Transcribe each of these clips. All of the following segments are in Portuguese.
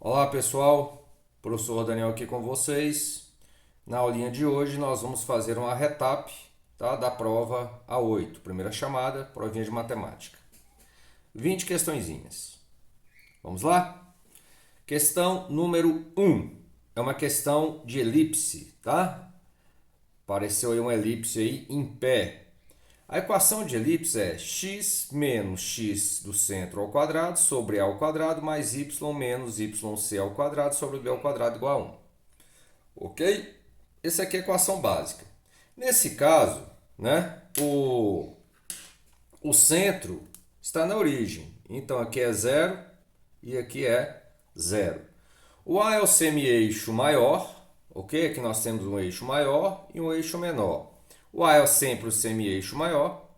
Olá pessoal, professor Daniel aqui com vocês. Na aulinha de hoje nós vamos fazer uma retap, tá, da prova A8, primeira chamada, provinha de matemática. 20 questõezinhas. Vamos lá? Questão número 1. É uma questão de elipse, tá? Apareceu aí uma elipse aí em pé. A equação de elipse é x menos x do centro ao quadrado sobre a ao quadrado mais y menos yc ao quadrado sobre b ao quadrado igual a 1. Ok? Essa aqui é a equação básica. Nesse caso, né, o centro está na origem. Então aqui é zero e aqui é zero. O A é o semi-eixo maior, ok? Aqui nós temos um eixo maior e um eixo menor. O A é sempre o semi-eixo maior.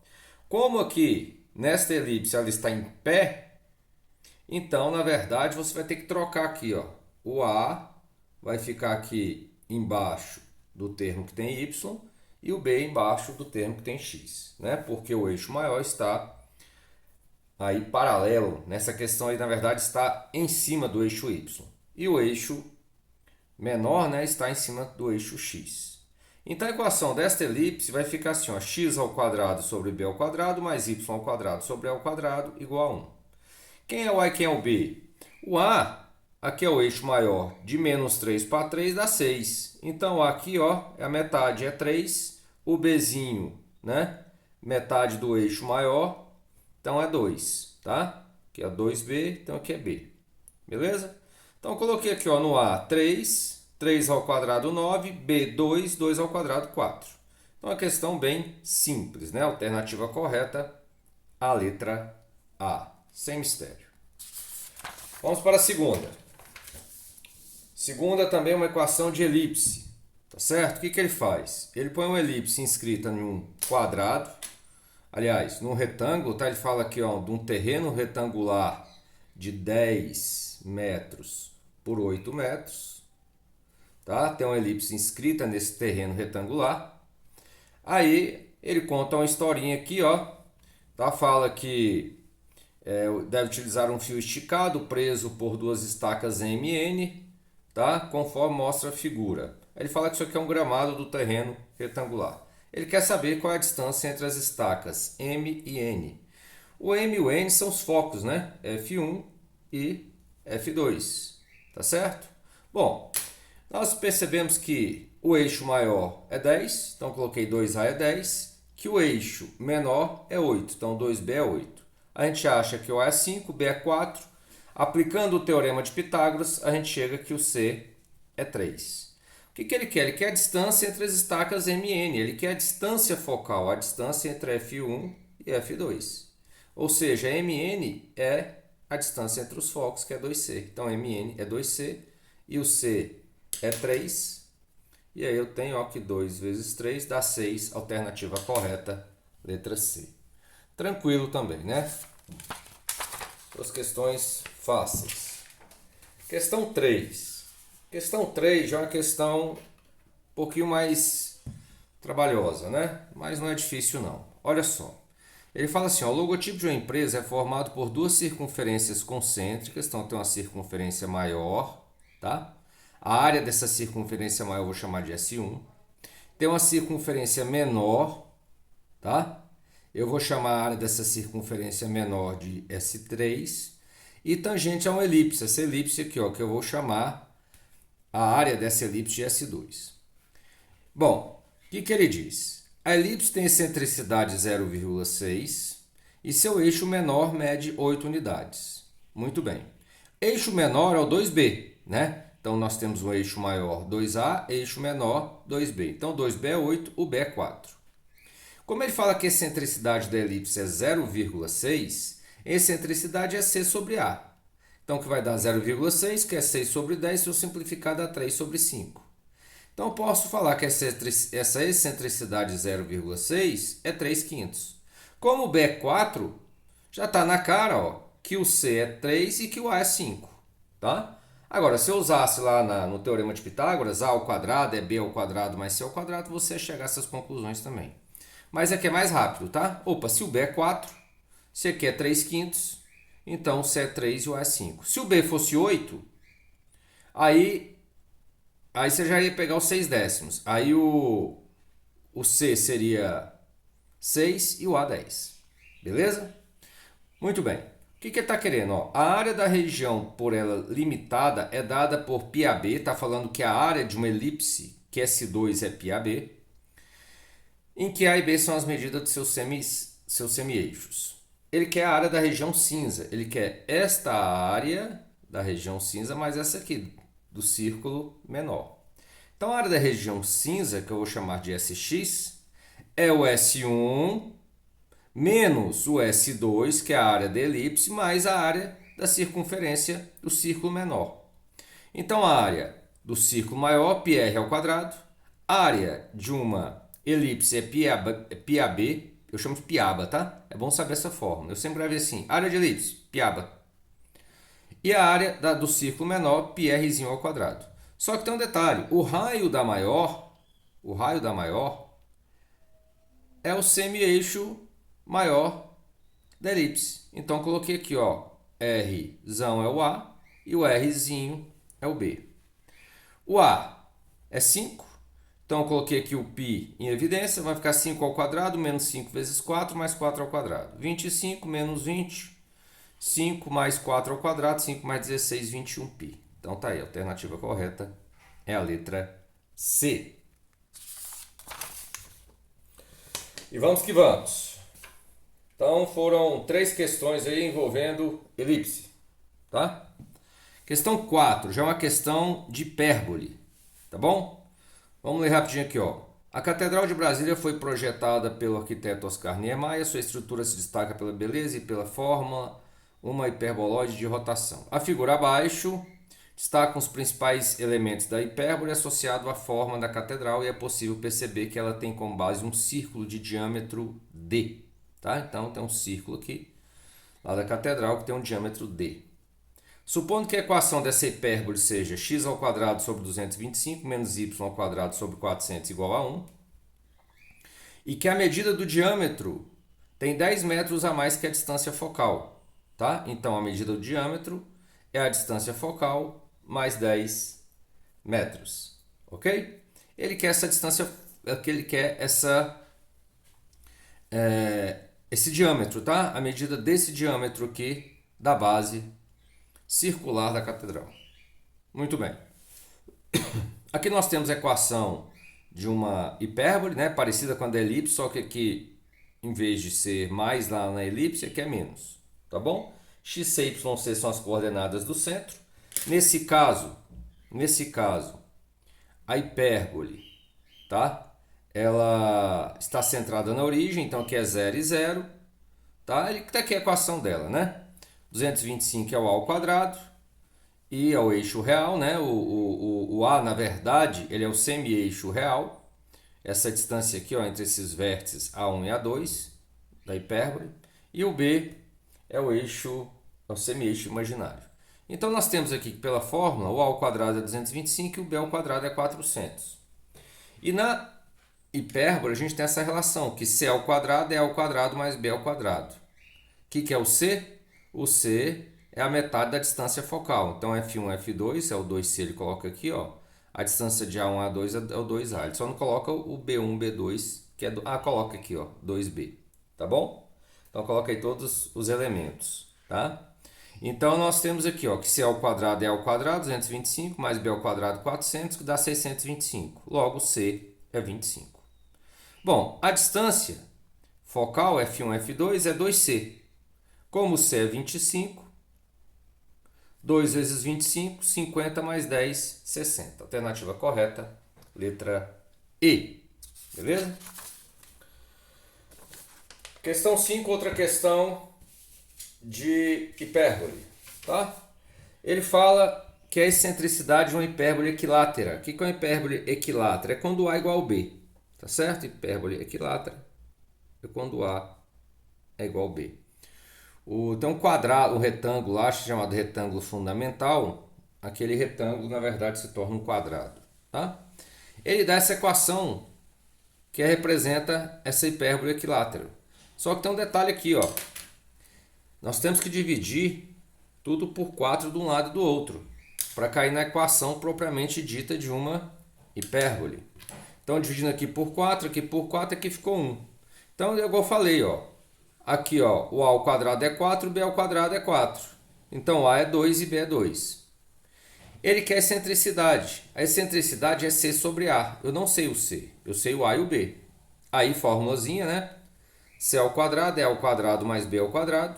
Como aqui nesta elipse ela está em pé, então na verdade você vai ter que trocar aqui, ó. O A vai ficar aqui embaixo do termo que tem y e o B embaixo do termo que tem x, né? Porque o eixo maior está aí paralelo. Nessa questão aí na verdade está em cima do eixo y e o eixo menor, né, está em cima do eixo x. Então a equação desta elipse vai ficar assim, ó, x ao quadrado sobre b ao quadrado mais y ao quadrado sobre a ao quadrado igual a 1. Quem é o A e quem é o B? O A, aqui é o eixo maior, de menos 3 para 3 dá 6. Então aqui, ó, é a metade, é 3. O Bzinho, né, metade do eixo maior, então é 2, tá? Aqui é 2B, então aqui é B. Beleza? Então, eu coloquei aqui, ó, no A 3, 3 ao quadrado 9, B 2, 2 ao quadrado 4. Então, é uma questão bem simples, né? Alternativa correta, a letra A, sem mistério. Vamos para a segunda. Segunda também é uma equação de elipse, tá certo? O que ele faz? Ele põe uma elipse inscrita em um quadrado, aliás, num retângulo, tá? Ele fala aqui, ó, de um terreno retangular de 10 metros por 8 metros, tá? Tem uma elipse inscrita nesse terreno retangular. Aí ele conta uma historinha aqui, ó, tá? Fala que deve utilizar um fio esticado preso por duas estacas MN, tá? Conforme mostra a figura. Ele fala que isso aqui é um gramado do terreno retangular. Ele quer saber qual é a distância entre as estacas M e N. O M e o N são os focos, né? F1 e F2, tá certo? Bom, nós percebemos que o eixo maior é 10, então coloquei 2A é 10, que o eixo menor é 8, então 2B é 8. A gente acha que o A é 5, B é 4. Aplicando o teorema de Pitágoras, a gente chega que o C é 3. O que ele quer? Ele quer a distância entre as estacas MN, ele quer a distância focal, a distância entre F1 e F2. Ou seja, MN é a distância entre os focos, que é 2C. Então, MN é 2C e o C é 3. E aí eu tenho, ó, que 2 vezes 3 dá 6, alternativa correta, letra C. Tranquilo também, né? Duas questões fáceis. Questão 3. Questão 3 já é uma questão um pouquinho mais trabalhosa, né? Mas não é difícil não. Olha só. Ele fala assim, ó, o logotipo de uma empresa é formado por duas circunferências concêntricas, então tem uma circunferência maior, tá? A área dessa circunferência maior eu vou chamar de S1. Tem uma circunferência menor, tá? Eu vou chamar a área dessa circunferência menor de S3. E tangente a uma elipse, essa elipse aqui, ó, que eu vou chamar a área dessa elipse de S2. Bom, o que ele diz? A elipse tem excentricidade 0,6 e seu eixo menor mede 8 unidades. Muito bem. Eixo menor é o 2B, né? Então, nós temos um eixo maior 2A, eixo menor 2B. Então, 2B é 8, o B é 4. Como ele fala que a excentricidade da elipse é 0,6, excentricidade é C sobre A. Então, que vai dar 0,6, que é 6 sobre 10, se eu simplificar dá 3 sobre 5. Então, eu posso falar que essa excentricidade 0,6 é 3 quintos. Como o B é 4, já está na cara, ó, que o C é 3 e que o A é 5. Tá? Agora, se eu usasse lá no teorema de Pitágoras, A ao quadrado é B ao quadrado mais C ao quadrado, você ia chegar a essas conclusões também. Mas aqui é mais rápido, tá? Opa, se o B é 4, se aqui é 3 quintos, então o C é 3 e o A é 5. Se o B fosse 8, Aí você já ia pegar os 6 décimos. Aí o C seria 6 e o A 10. Beleza? Muito bem. O que ele está querendo? Ó, a área da região por ela limitada é dada por πab. Está falando que a área de uma elipse, que S2 é πab, em que A e B são as medidas de seus semi-eixos. Ele quer a área da região cinza. Ele quer esta área da região cinza mais essa aqui, do círculo menor. Então, a área da região cinza, que eu vou chamar de SX, é o S1 menos o S2, que é a área da elipse, mais a área da circunferência do círculo menor. Então, a área do círculo maior, πr ao quadrado, a área de uma elipse é πab, eu chamo de piaba, tá? É bom saber essa fórmula. Eu sempre gravei assim, área de elipse, piaba. E a área do círculo menor, πrzinho ao quadrado. Só que tem um detalhe, o raio da maior é o semi-eixo maior da elipse. Então coloquei aqui, ó, Rzão é o A e o Rzinho é o B. O A é 5, então eu coloquei aqui o π em evidência, vai ficar 5 ao quadrado menos 5 vezes 4 mais 4 ao quadrado. 25 menos 20, 5 mais 4 ao quadrado, 5 mais 16, 21π. Então tá aí, a alternativa correta é a letra C. E vamos que vamos. Então foram 3 questões aí envolvendo elipse, tá? Questão 4, já é uma questão de hipérbole, tá bom? Vamos ler rapidinho aqui, ó. A Catedral de Brasília foi projetada pelo arquiteto Oscar Niemeyer. Sua estrutura se destaca pela beleza e pela forma, uma hiperboloide de rotação. A figura abaixo destaca os principais elementos da hipérbole associado à forma da catedral e é possível perceber que ela tem como base um círculo de diâmetro d. Tá? Então tem um círculo aqui, lá da catedral, que tem um diâmetro d. Supondo que a equação dessa hipérbole seja x ao quadrado sobre 225 menos y ao quadrado sobre 400 igual a 1, e que a medida do diâmetro tem 10 metros a mais que a distância focal. Tá? Então a medida do diâmetro é a distância focal mais 10 metros. Ok? Ele quer essa distância, ele quer esse diâmetro, tá? A medida desse diâmetro aqui da base circular da catedral. Muito bem. Aqui nós temos a equação de uma hipérbole, né? Parecida com a da elipse, só que aqui, em vez de ser mais lá na elipse, aqui é menos. Tá bom? X, y, c são as coordenadas do centro. Nesse caso, a hipérbole, tá? Ela está centrada na origem, então aqui é 0 e 0. Tá? Ele está aqui a equação dela, né? 225 é o A ao quadrado e é o eixo real, né? O A, na verdade, ele é o semi-eixo real. Essa distância aqui, ó, entre esses vértices A1 e A2 da hipérbole. E o B é o eixo, é o semi-eixo imaginário. Então nós temos aqui que pela fórmula o A ao quadrado é 225 e o B ao quadrado é 400. E na hipérbole a gente tem essa relação que C ao quadrado é A ao quadrado mais B ao quadrado. O que é o C? O C é a metade da distância focal. Então F1, F2 é o 2C, ele coloca aqui, ó. A distância de A1 a A2 é o 2A. Ele só não coloca o B1, B2, que é coloca aqui, ó, 2B. Tá bom? Então coloca aí todos os elementos, tá? Então nós temos aqui, ó, que C ao quadrado é A ao quadrado, 225, mais B ao quadrado, 400, que dá 625. Logo, C é 25. Bom, a distância focal F1, F2 é 2C. Como C é 25, 2 vezes 25, 50 mais 10, 60. Alternativa correta, letra E. Beleza? Questão 5, outra questão de hipérbole. Tá? Ele fala que a excentricidade de uma hipérbole equilátera. O que é uma hipérbole equilátera? É quando A é igual a B. Tá certo? Hipérbole equilátera é quando A é igual a B. Tem um quadrado, um retângulo lá, chamado retângulo fundamental. Aquele retângulo, na verdade, se torna um quadrado. Tá? Ele dá essa equação que representa essa hipérbole equilátera. Só que tem um detalhe aqui, ó. Nós temos que dividir tudo por 4 de um lado e do outro. para cair na equação propriamente dita de uma hipérbole. Então, dividindo aqui por 4, aqui ficou 1. Então, igual eu falei, ó, aqui ó, o a ao quadrado é 4, o b ao quadrado é 4. Então, a é 2 e b é 2. Ele quer excentricidade. A excentricidade é c sobre a. Eu não sei o c, eu sei o a e o b. Aí, formulazinha, né? C ao quadrado é a ao quadrado mais b ao quadrado.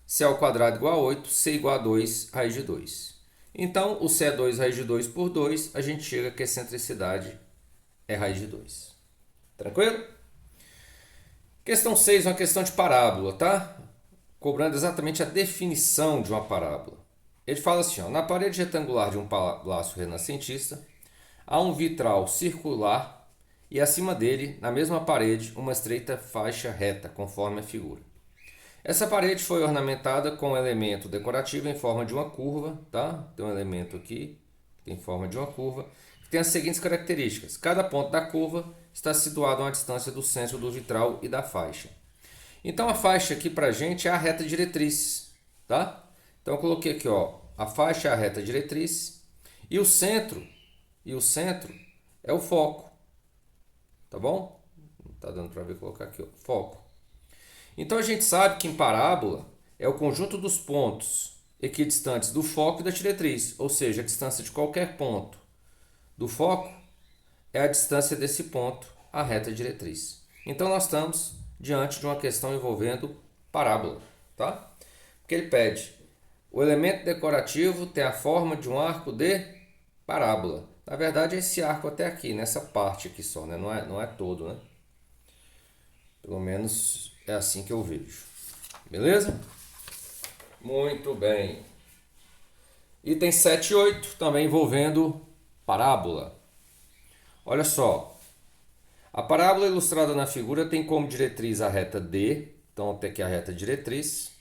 C ao quadrado igual a 8, c igual a 2, raiz de 2. Então, o c é 2 raiz de 2 por 2, a gente chega que a excentricidade é raiz de 2. Tranquilo? Questão 6 é uma questão de parábola, tá? Cobrando exatamente a definição de uma parábola. Ele fala assim, ó, na parede retangular de um palácio renascentista, há um vitral circular e acima dele, na mesma parede, uma estreita faixa reta, conforme a figura. Essa parede foi ornamentada com um elemento decorativo em forma de uma curva, tá? Tem um elemento aqui, em forma de uma curva, que tem as seguintes características. Cada ponto da curva está situado a uma distância do centro do vitral e da faixa. Então, a faixa aqui pra gente é a reta diretriz, tá? Então, eu coloquei aqui, ó, a faixa é a reta diretriz e o centro é o foco, tá bom? Não tá dando para ver, colocar aqui, ó, foco. Então, a gente sabe que em parábola é o conjunto dos pontos equidistantes do foco e da diretriz, ou seja, a distância de qualquer ponto do foco é a distância desse ponto à reta diretriz. Então, nós estamos diante de uma questão envolvendo parábola, tá? Porque ele pede, o elemento decorativo tem a forma de um arco de parábola. Na verdade, é esse arco até aqui, nessa parte aqui só, né? Não é todo, né? Pelo menos é assim que eu vejo. Beleza? Muito bem. Item 7 e 8, também envolvendo parábola. Olha só. A parábola ilustrada na figura tem como diretriz a reta D. Então, tem aqui a reta diretriz.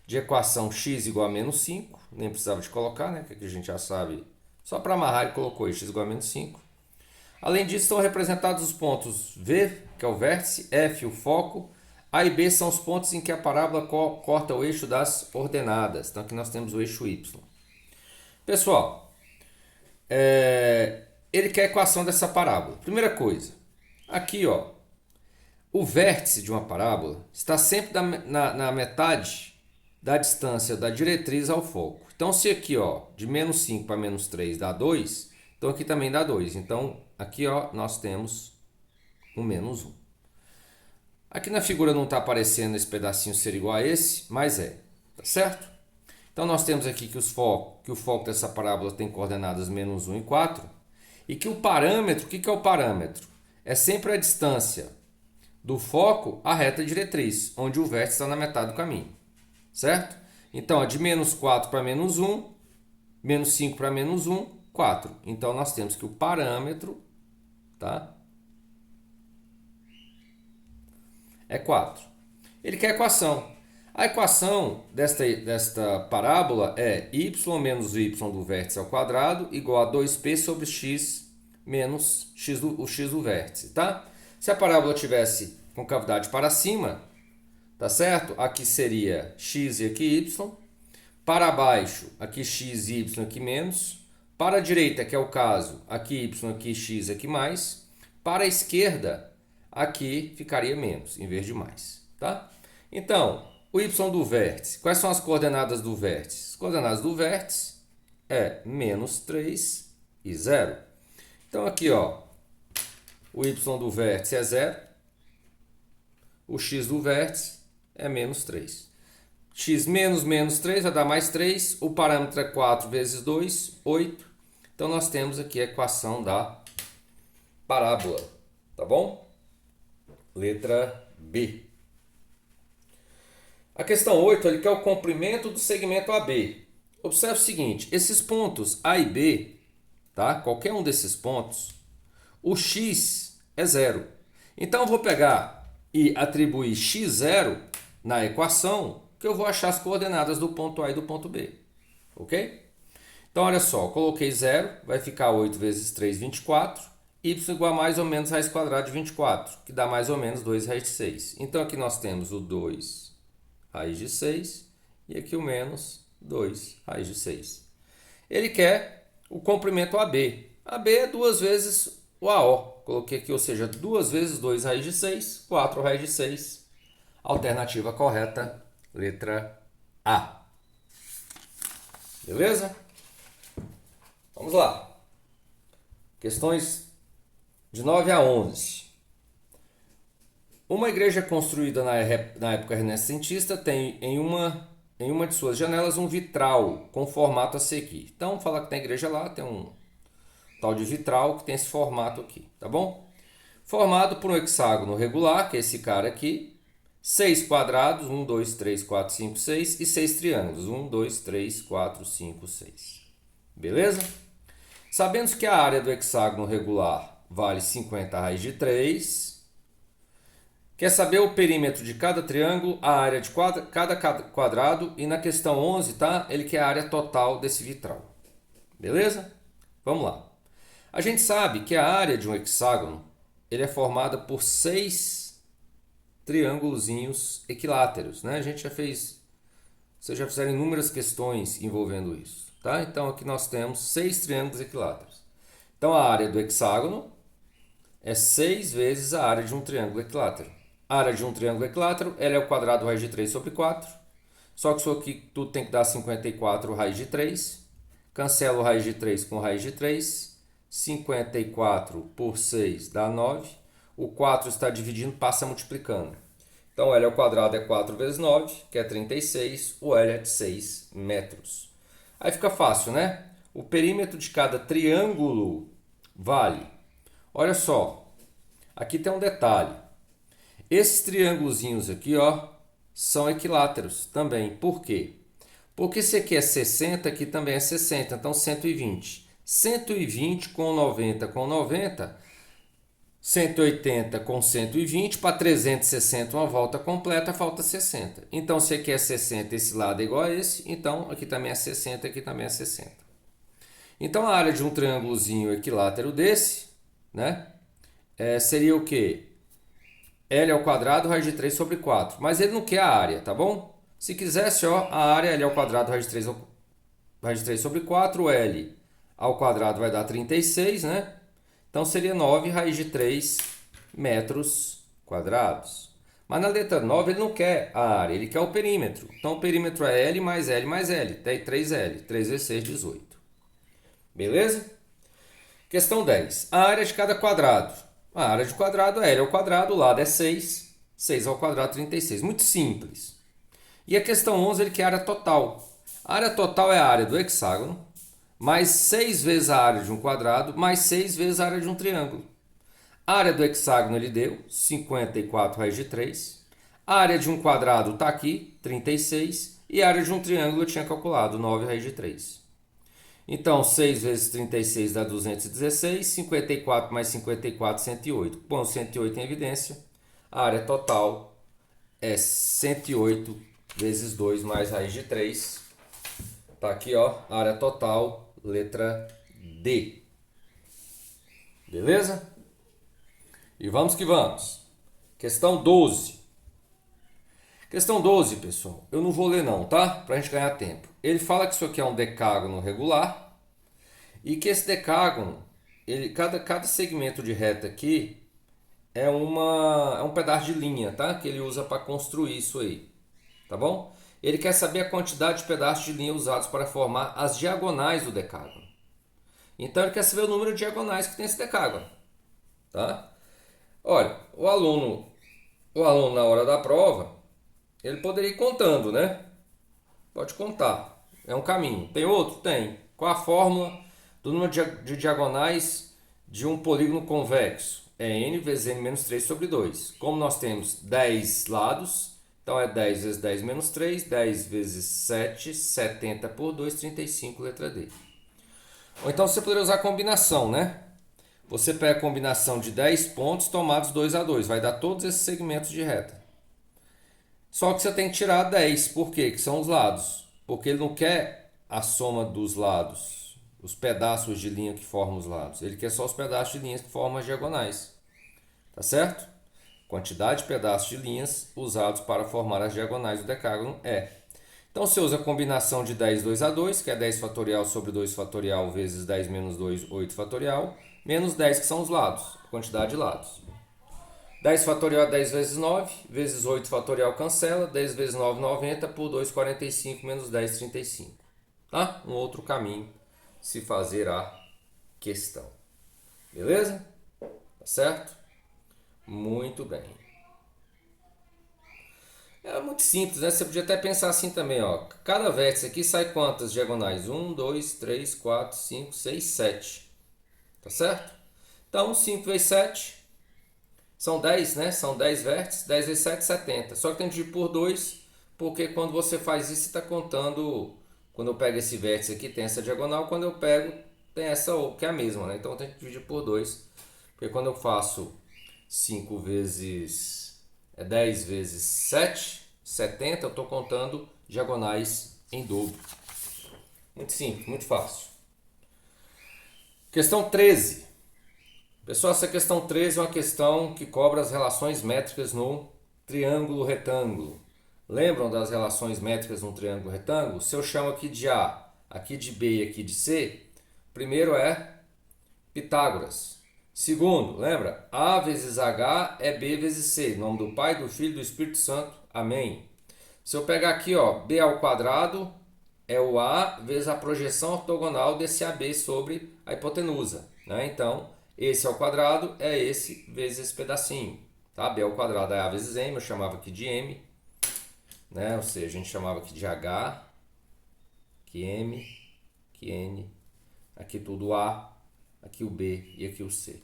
De equação x igual a menos 5. Nem precisava de colocar, né? Que aqui a gente já sabe. Só para amarrar ele colocou x igual a menos 5. Além disso, estão representados os pontos V, que é o vértice, F, o foco. A e B são os pontos em que a parábola corta o eixo das ordenadas. Então, aqui nós temos o eixo Y. Pessoal, ele quer a equação dessa parábola. Primeira coisa, aqui ó, o vértice de uma parábola está sempre na metade da distância da diretriz ao foco. Então, se aqui ó, de menos 5 para menos 3 dá 2, então aqui também dá 2. Então, aqui ó, nós temos um menos 1. Aqui na figura não está aparecendo esse pedacinho ser igual a esse, mas é, tá certo? Então, nós temos aqui que o foco dessa parábola tem coordenadas menos 1 e 4, e que o parâmetro, o que é o parâmetro? É sempre a distância do foco à reta diretriz, onde o vértice está na metade do caminho, certo? Então, de menos 4 para menos 1, menos 5 para menos 1, 4. Então, nós temos que o parâmetro, tá? É 4. Ele quer a equação. A equação desta parábola é y menos y do vértice ao quadrado igual a 2p sobre x menos o x do vértice, tá? Se a parábola tivesse com cavidade para cima, tá certo? Aqui seria x e aqui y. Para baixo, aqui x e y, aqui menos. Para a direita, que é o caso, aqui y, aqui x, aqui mais. Para a esquerda, aqui ficaria menos, em vez de mais, tá? Então, o y do vértice, quais são as coordenadas do vértice? As coordenadas do vértice é menos 3 e 0. Então, aqui, ó, o y do vértice é 0. O x do vértice é menos 3. X menos menos 3 vai dar mais 3. O parâmetro é 4 vezes 2, 8. Então, nós temos aqui a equação da parábola, tá bom? Letra B. A questão 8, ele quer o comprimento do segmento AB. Observe o seguinte, esses pontos A e B, tá? Qualquer um desses pontos, o x é 0. Então, eu vou pegar e atribuir x0 na equação, que eu vou achar as coordenadas do ponto A e do ponto B. Ok? Então, olha só, coloquei 0, vai ficar 8 vezes 3, 24. Y igual a mais ou menos raiz quadrada de 24, que dá mais ou menos 2 raiz de 6. Então, aqui nós temos o 2 raiz de 6 e aqui o menos 2 raiz de 6. Ele quer o comprimento AB. AB é 2 vezes o AO. Coloquei aqui, ou seja, 2 vezes 2 raiz de 6, 4 raiz de 6. Alternativa correta, letra A. Beleza? Vamos lá. Questões de 9 a 11. Uma igreja construída na época renascentista tem em uma de suas janelas um vitral com formato a seguir. Então, fala que tem igreja lá, tem um tal de vitral que tem esse formato aqui, tá bom? Formado por um hexágono regular, que é esse cara aqui, 6 quadrados, 1, 2, 3, 4, 5, 6 e 6 triângulos, 1, 2, 3, 4, 5, 6. Beleza? Sabendo que a área do hexágono regular vale 50 raiz de 3, quer saber o perímetro de cada triângulo, a área de cada quadrado e na questão 11, tá? Ele quer a área total desse vitral. Beleza? Vamos lá. A gente sabe que a área de um hexágono ele é formada por 6 triângulozinhos equiláteros, né? Vocês já fizeram inúmeras questões envolvendo isso, tá? Então aqui nós temos 6 triângulos equiláteros. Então a área do hexágono é 6 vezes a área de um triângulo equilátero. A área de um triângulo equilátero ela é o quadrado raiz de 3 sobre 4. Só que isso aqui tudo tem que dar 54 raiz de 3. Cancelo raiz de 3 com raiz de 3. 54 por 6 dá 9. O 4 está dividindo, passa multiplicando. Então L ao quadrado é 4 vezes 9, que é 36. O L é de 6 metros. Aí fica fácil, né? O perímetro de cada triângulo vale. Olha só, aqui tem um detalhe. Esses triângulozinhos aqui, ó, são equiláteros também. Por quê? Porque esse aqui é 60, aqui também é 60, então 120. 120 com 90 com 90, 180 com 120, para 360 uma volta completa, falta 60. Então se aqui é 60, esse lado é igual a esse, então aqui também é 60, aqui também é 60. Então a área de um triângulozinho equilátero desse, né, seria o quê? L ao quadrado, raiz de 3 sobre 4. Mas ele não quer a área, tá bom? Se quisesse, ó, a área L ao quadrado, raiz de 3 sobre 4, L ao quadrado vai dar 36, né? Então seria 9 raiz de 3 metros quadrados. Mas na letra 9 ele não quer a área, ele quer o perímetro. Então o perímetro é L mais L mais L, tem 3L, 3 vezes 6, 18. Beleza? Questão 10. A área de cada quadrado. A área de quadrado é L ao quadrado, o lado é 6. 6 ao quadrado, 36. Muito simples. E a questão 11, ele quer a área total. A área total é a área do hexágono, mais 6 vezes a área de um quadrado, mais 6 vezes a área de um triângulo. A área do hexágono ele deu 54 raiz de 3. A área de um quadrado está aqui, 36. E a área de um triângulo eu tinha calculado, 9 raiz de 3. Então, 6 vezes 36 dá 216, 54 mais 54, 108. Põe 108 em evidência, a área total é 108 vezes 2 mais raiz de 3. Tá aqui, ó, a área total, letra D. Beleza? E vamos que vamos. Questão 12. Questão 12, pessoal, eu não vou ler não, tá? Pra gente ganhar tempo. Ele fala que isso aqui é um decágono regular e que esse decágono, cada segmento de reta aqui é um pedaço de linha, tá? Que ele usa para construir isso aí, tá bom? Ele quer saber a quantidade de pedaços de linha usados para formar as diagonais do decágono. Então ele quer saber o número de diagonais que tem esse decágono, tá? Olha, o aluno na hora da prova, ele poderia ir contando, né? Pode contar. É um caminho. Tem outro? Tem. Qual a fórmula do número de diagonais de um polígono convexo? É n vezes n menos 3 sobre 2. Como nós temos 10 lados, então é 10 vezes 10 menos 3, 10 vezes 7, 70 por 2, 35, letra D. Ou então você poderia usar a combinação, né? Você pega a combinação de 10 pontos tomados 2 a 2. Vai dar todos esses segmentos de reta. Só que você tem que tirar 10. Por quê? Que são os lados. Porque ele não quer a soma dos lados, os pedaços de linha que formam os lados. Ele quer só os pedaços de linhas que formam as diagonais. Tá certo? Quantidade de pedaços de linhas usados para formar as diagonais do decágono é. Então você usa a combinação de 10, 2 a 2, que é 10 fatorial sobre 2 fatorial vezes 10 menos 2, 8 fatorial, menos 10 que são os lados, a quantidade de lados. 10 fatorial é 10 vezes 9, vezes 8 fatorial cancela, 10 vezes 9, 90, por 2, 45, menos 10, 35. Tá? Um outro caminho se fazer a questão. Beleza? Tá certo? Muito bem. É muito simples, né? Você podia até pensar assim também, ó. Cada vértice aqui sai quantas diagonais? 1, 2, 3, 4, 5, 6, 7. Tá certo? Então, 5 vezes 7 são 10, né? São 10 vértices. 10 vezes 7, 70. Só que tem que dividir por 2, porque quando você faz isso, você está contando. Quando eu pego esse vértice aqui, tem essa diagonal. Quando eu pego, tem essa que é a mesma, né? Então, eu tenho que dividir por 2. Porque quando eu faço 5 vezes 10 vezes 7, 70, eu estou contando diagonais em dobro. Muito simples, muito fácil. Questão 13. Pessoal, essa questão 13 é uma questão que cobra as relações métricas no triângulo retângulo. Lembram das relações métricas no triângulo retângulo? Se eu chamo aqui de A, aqui de B e aqui de C, primeiro é Pitágoras. Segundo, lembra? A vezes H é B vezes C. Em nome do Pai, do Filho e do Espírito Santo. Amém. Se eu pegar aqui, ó, B ao quadrado é o A vezes a projeção ortogonal desse AB sobre a hipotenusa, né? Então, esse ao quadrado é esse vezes esse pedacinho, tá? B ao quadrado é A vezes M, eu chamava aqui de M, né? Ou seja, a gente chamava aqui de H, aqui M, aqui N, aqui tudo A, aqui o B e aqui o C.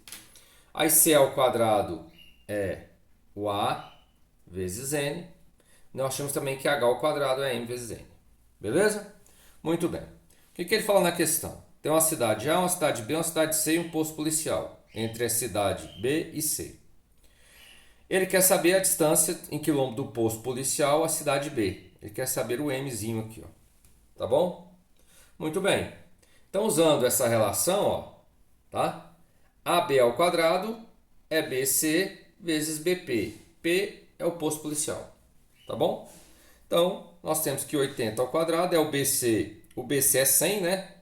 Aí C ao quadrado é o A vezes N. Nós temos também que H ao quadrado é M vezes N. Beleza? Muito bem. O que ele fala na questão? Tem uma cidade A, uma cidade B, uma cidade C e um posto policial entre a cidade B e C. Ele quer saber a distância em quilômetro do posto policial à cidade B. Ele quer saber o Mzinho aqui, ó. Tá bom? Muito bem. Então, usando essa relação, ó, tá? AB ao quadrado é BC vezes BP. P é o posto policial. Tá bom? Então, nós temos que 80 ao quadrado é o BC. O BC é 100, né?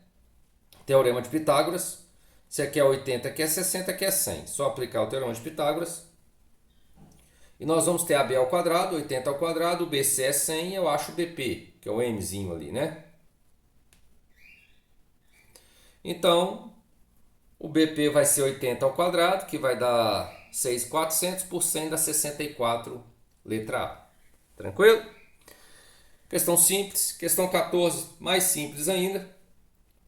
Teorema de Pitágoras. Se aqui é 80, aqui é 60, aqui é 100. Só aplicar o teorema de Pitágoras. E nós vamos ter AB ao quadrado, 80 ao quadrado. O BC é 100, eu acho o BP, que é o Mzinho ali, né? Então, o BP vai ser 80 ao quadrado, que vai dar 6.400 por 100 dá 64, letra A. Tranquilo? Questão simples. Questão 14, mais simples ainda.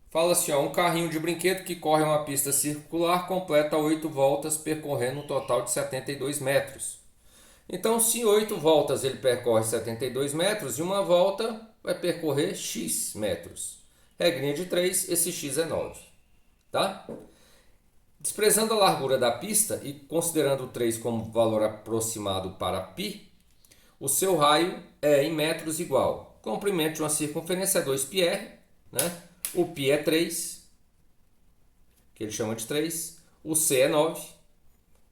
Fala assim, ó, um carrinho de brinquedo que corre uma pista circular completa 8 voltas percorrendo um total de 72 metros. Então, se 8 voltas ele percorre 72 metros, e uma volta vai percorrer x metros. Regrinha de 3, esse x é 9. Tá? Desprezando a largura da pista e considerando o 3 como valor aproximado para π, o seu raio é em metros igual. O comprimento de uma circunferência é 2πr, né? O π é 3, que ele chama de 3. O c é 9,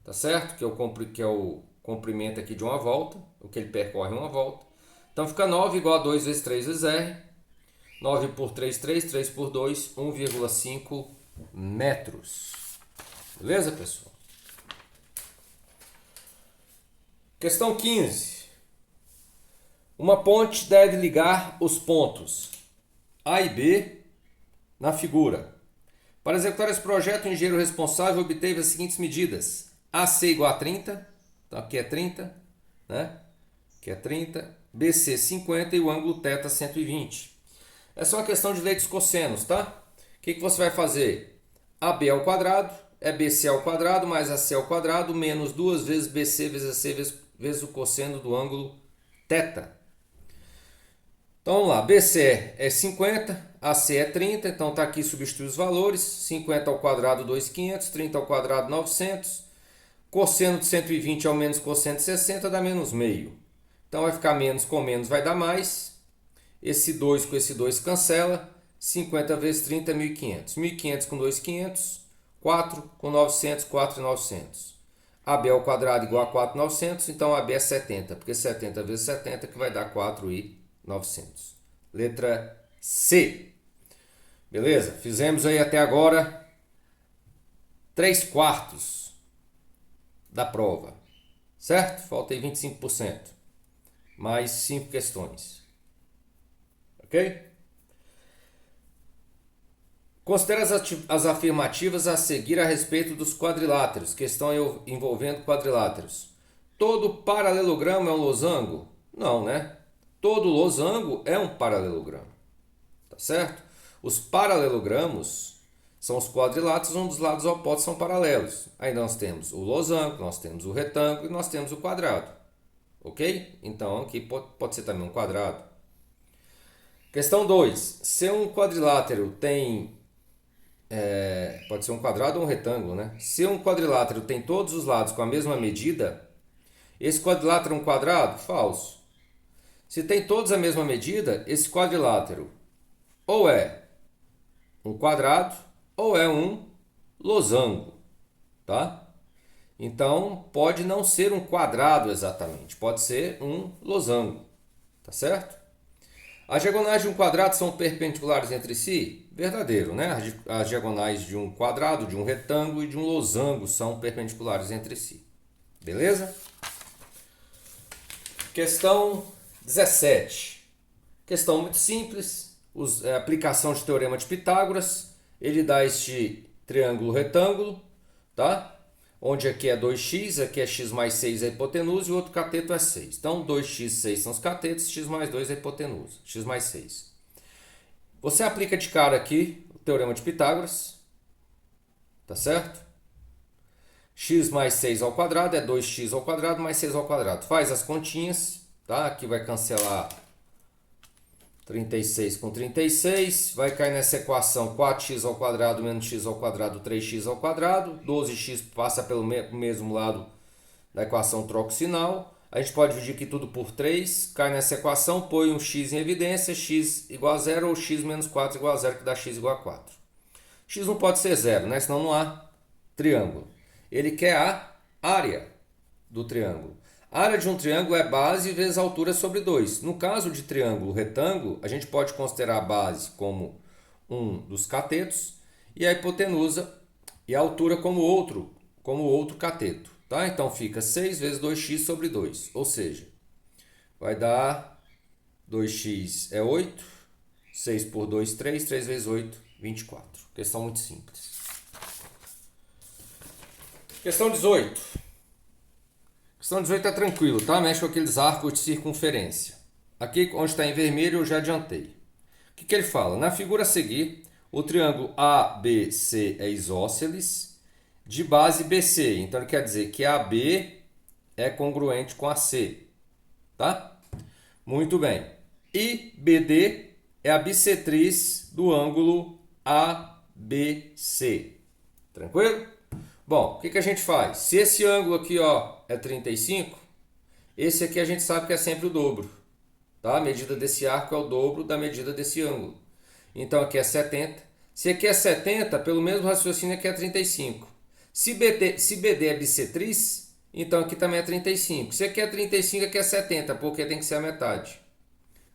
tá certo? Que é o comprimento aqui de uma volta, o que ele percorre uma volta. Então fica 9 igual a 2 vezes 3 vezes r. 9 por 3, 3. 3 por 2, 1,5 metros. Beleza, pessoal? Questão 15. Uma ponte deve ligar os pontos A e B na figura. Para executar esse projeto, o engenheiro responsável obteve as seguintes medidas. AC igual a 30, então aqui é 30, né? Aqui é 30, BC 50 e o ângulo θ 120. Essa é uma questão de lei dos cossenos, tá? O que você vai fazer? AB ao quadrado é BC ao quadrado mais AC ao quadrado menos 2 vezes BC vezes AC vezes o cosseno do ângulo θ. Então vamos lá, BC é 50, AC é 30, então está aqui substituir os valores. 50 ao quadrado 2.500, 30 ao quadrado 900. Cosseno de 120 ao menos cosseno de 60 dá menos meio. Então vai ficar menos com menos vai dar mais. Esse 2 com esse 2 cancela. 50 vezes 30 é 1.500. 1.500 com 2.500. 4 com 900, 4.900. AB ao quadrado igual a 4.900, então AB é 70, porque 70 vezes 70 que vai dar 4.900. Letra C. Beleza? Fizemos aí até agora 3/4 da prova. Certo? Falta aí 25%. Mais 5 questões. Ok? Considere as afirmativas a seguir a respeito dos quadriláteros. Questão envolvendo quadriláteros. Todo paralelogramo é um losango? Não, né? Todo losango é um paralelogramo. Tá certo? Os paralelogramos são os quadriláteros onde os lados opostos são paralelos. Aí nós temos o losango, nós temos o retângulo e nós temos o quadrado. Ok? Então aqui pode ser também um quadrado. Questão 2. Se um quadrilátero tem... pode ser um quadrado ou um retângulo, né? Se um quadrilátero tem todos os lados com a mesma medida, esse quadrilátero é um quadrado? Falso. Se tem todos a mesma medida, esse quadrilátero ou é um quadrado ou é um losango, tá? Então, pode não ser um quadrado exatamente, pode ser um losango, tá certo? As diagonais de um quadrado são perpendiculares entre si? Verdadeiro, né? As diagonais de um quadrado, de um retângulo e de um losango são perpendiculares entre si. Beleza? Questão 17. Questão muito simples. Aplicação de teorema de Pitágoras. Ele dá este triângulo retângulo, tá? Onde aqui é 2x, aqui é x mais 6 a hipotenusa e o outro cateto é 6. Então, 2x e 6 são os catetos, x mais 2 é a hipotenusa, x mais 6. Você aplica de cara aqui o teorema de Pitágoras, tá certo? X mais 6 ao quadrado é 2x ao quadrado mais 6 ao quadrado. Faz as continhas, tá? Aqui vai cancelar 36 com 36, vai cair nessa equação 4x ao quadrado menos x ao quadrado, 3x ao quadrado. 12x passa pelo mesmo lado da equação, troca o sinal. A gente pode dividir aqui tudo por 3, cai nessa equação, põe um x em evidência, x igual a 0 ou x menos 4 igual a 0, que dá x igual a 4. X não pode ser 0, né? Senão não há triângulo. Ele quer a área do triângulo. A área de um triângulo é base vezes altura sobre 2. No caso de triângulo retângulo, a gente pode considerar a base como um dos catetos e a hipotenusa e a altura como outro cateto. Tá? Então fica 6 vezes 2x sobre 2. Ou seja, vai dar 2x é 8, 6 por 2, 3, 3 vezes 8, 24. Questão muito simples. Questão 18. Questão 18 é tranquilo, tá? Mexe com aqueles arcos de circunferência. Aqui onde está em vermelho eu já adiantei. O que ele fala? Na figura a seguir, o triângulo ABC é isósceles de base BC. Então ele quer dizer que AB é congruente com AC, tá? Muito bem. E BD é a bissetriz do ângulo ABC. Tranquilo? Bom, o que a gente faz? Se esse ângulo aqui, ó, é 35, esse aqui a gente sabe que é sempre o dobro. Tá? A medida desse arco é o dobro da medida desse ângulo. Então aqui é 70. Se aqui é 70, pelo mesmo raciocínio aqui é 35. Se BD é bissetriz, então aqui também é 35. Se aqui é 35, aqui é 70, porque tem que ser a metade.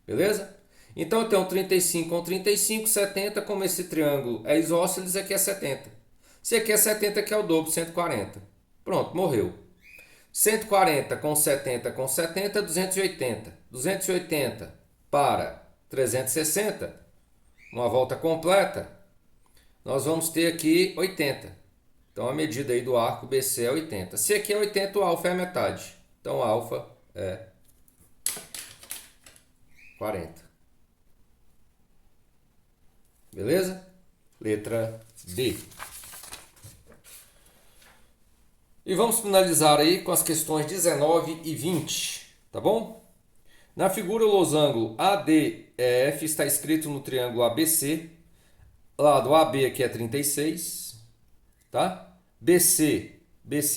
Beleza? Então eu tenho 35 com 35, 70, como esse triângulo é isósceles, aqui é 70. Se aqui é 70, aqui é o dobro, 140. Pronto, morreu. 140 com 70 com 70, 280. 280 para 360, uma volta completa, nós vamos ter aqui 80. Então a medida aí do arco BC é 80. Se aqui é 80, o alfa é a metade. Então o alfa é 40. Beleza? Letra D. E vamos finalizar aí com as questões 19 e 20, tá bom? Na figura, o losango ADEF está escrito no triângulo ABC. Lado AB aqui é 36, tá? BC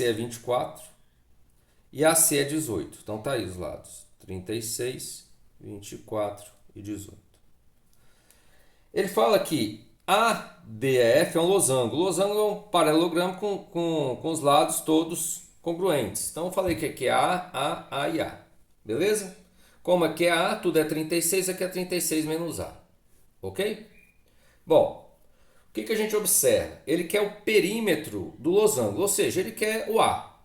é 24 e AC é 18. Então tá aí os lados, 36, 24 e 18. Ele fala que ADEF é um losango. Losango é um paralelogramo com os lados todos congruentes. Então eu falei que aqui é A e A. Beleza? Como aqui é A, tudo é 36, aqui é 36 menos A. Ok? Bom, o que a gente observa? Ele quer o perímetro do losango, ou seja, ele quer o A.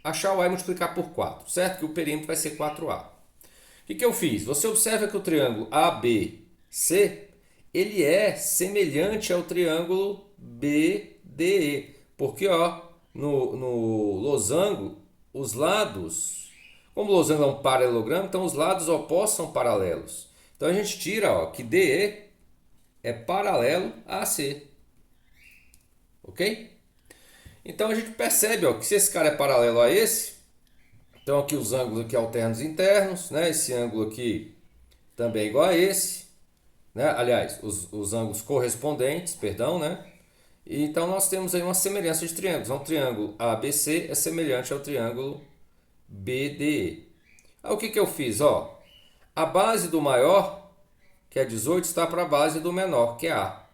Achar o A e multiplicar por 4, certo? Que o perímetro vai ser 4A. O que eu fiz? Você observa que o triângulo ABC, ele é semelhante ao triângulo BDE. Porque ó, no losango, os lados, como o losango é um paralelogramo, então os lados opostos são paralelos. Então a gente tira ó, que DE é paralelo a AC. Ok? Então a gente percebe ó, que se esse cara é paralelo a esse, então aqui os ângulos aqui alternos internos, né? Esse ângulo aqui também é igual a esse, né? Aliás, os ângulos correspondentes, perdão, né? E então nós temos aí uma semelhança de triângulos. Então, o triângulo ABC é semelhante ao triângulo BDE. Aí o que eu fiz? Ó, a base do maior, que é 18, está para a base do menor, que é A.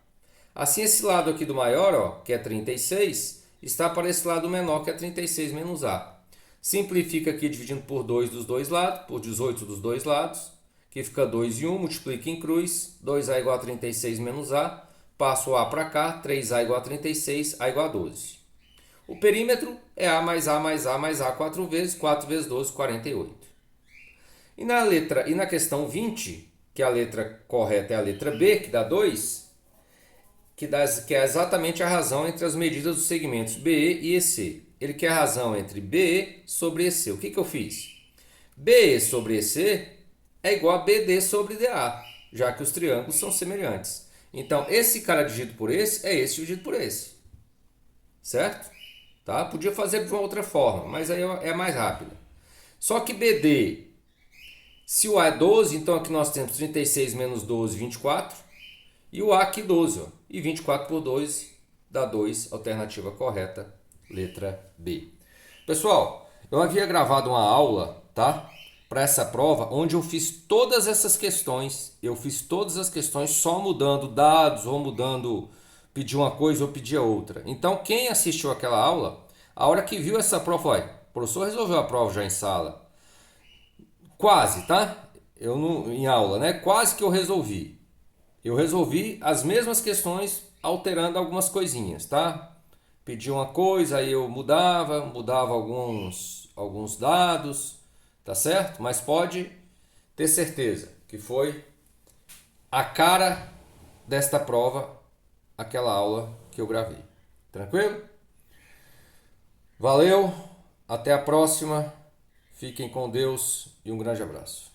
Assim, esse lado aqui do maior, ó, que é 36, está para esse lado menor, que é 36 menos A. Simplifica aqui dividindo por 2 dos dois lados, por 18 dos dois lados, que fica 2 e 1, multiplica em cruz, 2A igual a 36 menos A, passo o A para cá, 3A igual a 36, A igual a 12. O perímetro é A mais A mais A mais A 4 vezes 12, 48. E na questão 20, que a letra correta é a letra B, que dá 2, que é exatamente a razão entre as medidas dos segmentos BE e EC. Ele quer a razão entre BE sobre EC. O que eu fiz? BE sobre EC é igual a BD sobre DA, já que os triângulos são semelhantes. Então, esse cara dividido por esse é esse dividido por esse. Certo? Tá? Podia fazer de uma outra forma, mas aí é mais rápido. Só que BD, se o A é 12, então aqui nós temos 36 menos 12, 24. E o A aqui 12. Ó. E 24 por 2 dá 2, alternativa correta, letra B. Pessoal, eu havia gravado uma aula, tá? Para essa prova, onde eu fiz todas essas questões. Eu fiz todas as questões só mudando dados ou mudando, pedir uma coisa ou pedir outra. Então, quem assistiu aquela aula, a hora que viu essa prova, olha, o professor resolveu a prova já em sala. Quase, tá? Eu não, em aula, né? Quase que eu resolvi. Eu resolvi as mesmas questões alterando algumas coisinhas, tá? Pedi uma coisa, aí eu mudava alguns dados, tá certo? Mas pode ter certeza que foi a cara desta prova, aquela aula que eu gravei. Tranquilo? Valeu, até a próxima, fiquem com Deus e um grande abraço.